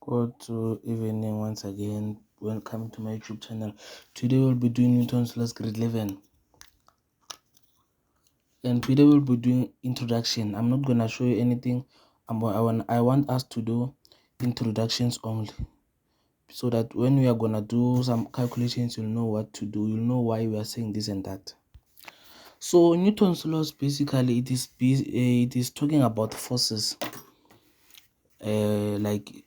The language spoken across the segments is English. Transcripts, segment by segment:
Good evening once again. Welcome to my YouTube channel. Today we'll be doing Newton's laws grade 11. And today we'll be doing introduction. I'm not gonna show you anything. I want us to do introductions only, so that when we are gonna do some calculations, you'll know what to do. You'll know why we are saying this and that. So Newton's laws, basically, it is talking about forces, like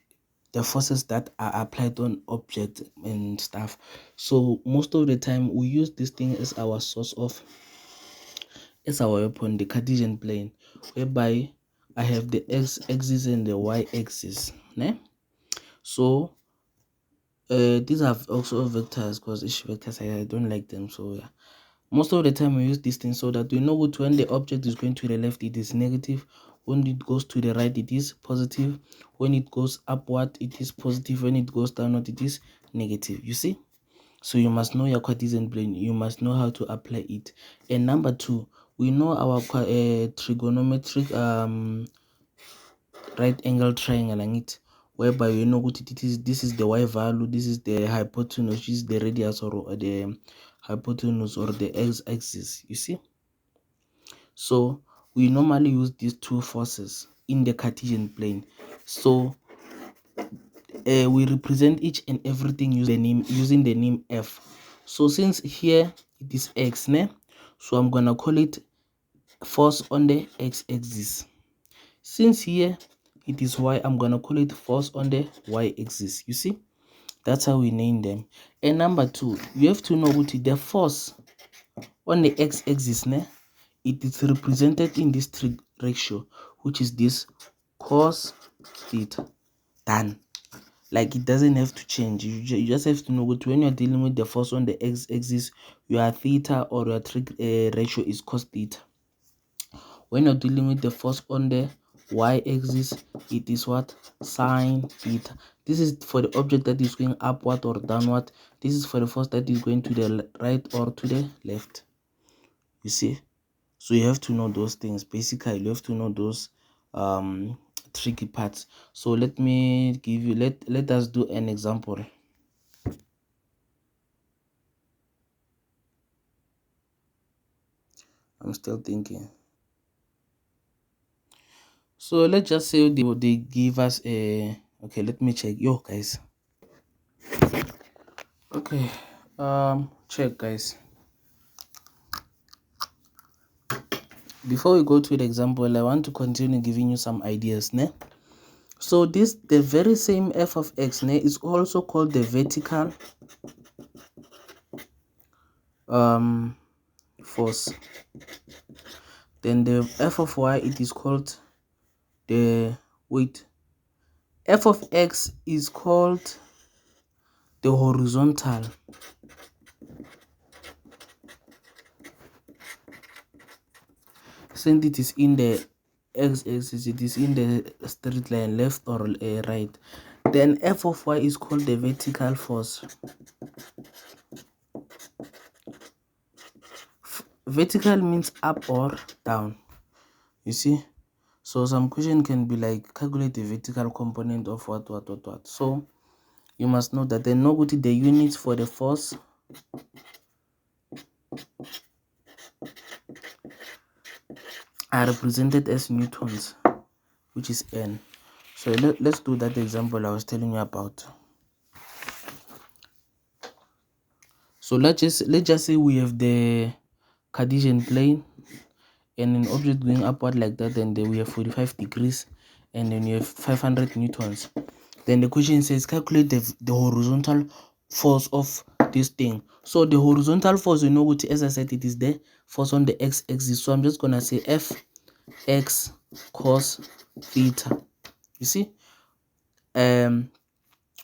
the forces that are applied on objects and stuff. So most of the time we use this thing as our weapon, the Cartesian plane, whereby I have the x-axis and the y-axis. Ne? So these are also vectors, because each vectors I don't like them. So yeah, most of the time we use this thing so that we know when the object is going to the left, it is negative. When it goes to the right, it is positive. When it goes upward, it is positive. When it goes downward, it is negative. You see? So you must know your Cartesian plane. You must know how to apply it. And number two, we know our trigonometric right angle triangle and it, whereby we know what it is. This is the y value, this is the hypotenuse, this is the radius or the hypotenuse or the x-axis. You see? So we normally use these two forces in the Cartesian plane. So we represent each and everything using the name f. So since here it is x, ne? So I'm gonna call it force on the x-axis. Since here it is y, I'm gonna call it force on the y-axis. You see? That's how we name them. And number two, you have to know what the force on the x-axis, ne? It is represented in this trig ratio, which is this cos theta. Done. Like, it doesn't have to change. You just have to know what when you're dealing with the force on the x-axis, your theta or your trig ratio is cos theta. When you're dealing with the force on the y-axis, it is what? Sine theta. This is for the object that is going upward or downward. This is for the force that is going to the right or to the left. You see? So you have to know those things. Basically, you have to know those tricky parts. So let me give you, let us do an example. I'm still thinking. So let's just say they give us a, okay, let me check. Yo guys, okay, check guys. Before we go to the example, I want to continue giving you some ideas, ne? So this, the very same f of x, ne, is also called the vertical force. Then the f of y, it is called the, wait, f of x is called the horizontal. Since it is in the x-axis, it is in the straight line, left or right. Then f of y is called the vertical force. Vertical means up or down. You see? So some question can be like, calculate the vertical component of what. So you must know that they know what the units for the force are represented as newtons, which is N. So let's do that example I was telling you about. So let's just say we have the Cartesian plane and an object going upward like that, and then we have 45 degrees, and then you have 500 newtons. Then the question says calculate the horizontal force of this thing. So the horizontal force, you know what, as I said, it is the force on the x-axis. So I'm just gonna say f x cos theta. You see,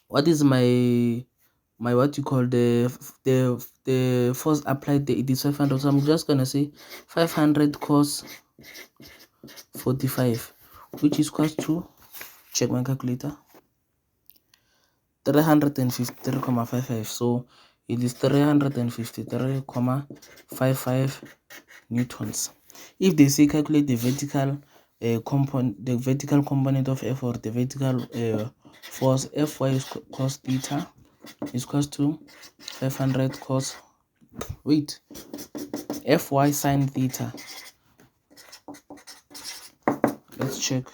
what is my what you call the force applied there? It is 500. So I'm just gonna say 500 cos 45, which is equals to, check my calculator, 353.55. So it is 353.55 newtons. If they say calculate the vertical component of f, or the vertical force Fy is cos theta is equals to 500 cos, wait, Fy sine theta. Let's check.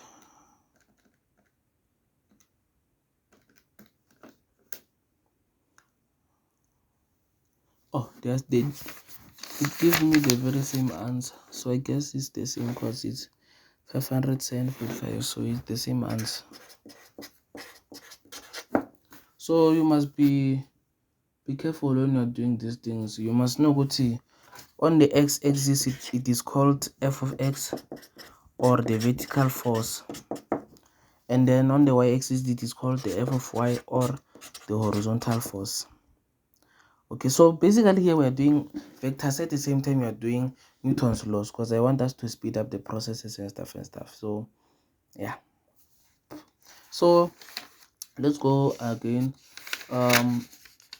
Oh, it gives me the very same answer, so I guess it's the same because it's 500 sine 45, so it's the same answer. So you must be careful when you're doing these things. You must know what on the x-axis it is called f of x, or the vertical force, and then on the y-axis it is called the f of y, or the horizontal force. Okay, so basically here we are doing vectors at the same time we are doing Newton's laws, because I want us to speed up the processes and stuff. So yeah, so let's go again.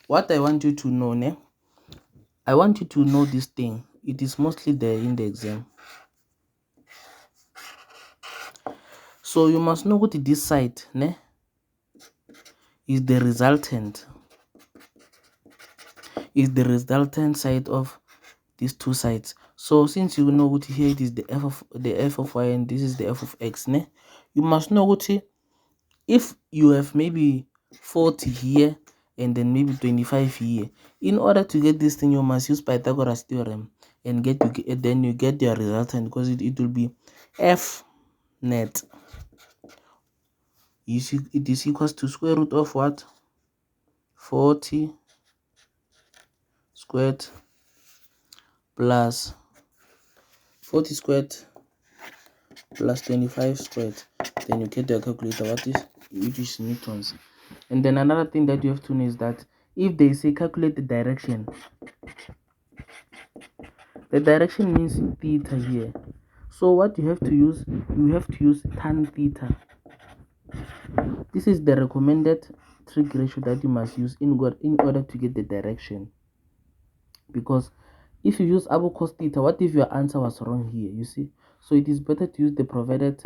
What I want you to know, I want you to know this thing. It is mostly there in the exam. So you must know what this side is the resultant. Is the resultant side of these two sides. So since you know what here it is the f of y and this is the f of x, you must know what if you have maybe 40 here and then maybe 25 here. In order to get this thing, you must use Pythagoras theorem and then you get your resultant, because it will be f net. You see, it is equals to square root of what? 40 squared plus 40 squared plus 25 squared. Then you get your calculator, which is newtons. And then another thing that you have to know is that if they say calculate the direction means theta here. So what you have to use tan theta. This is the recommended trig ratio that you must use in order to get the direction. Because if you use above cos theta, what if your answer was wrong here? You see, so it is better to use the provided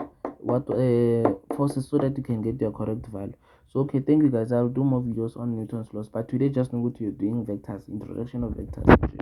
forces so that you can get your correct value. So okay, thank you guys. I'll do more videos on Newton's laws, but today just know what you're doing vectors, introduction of vectors.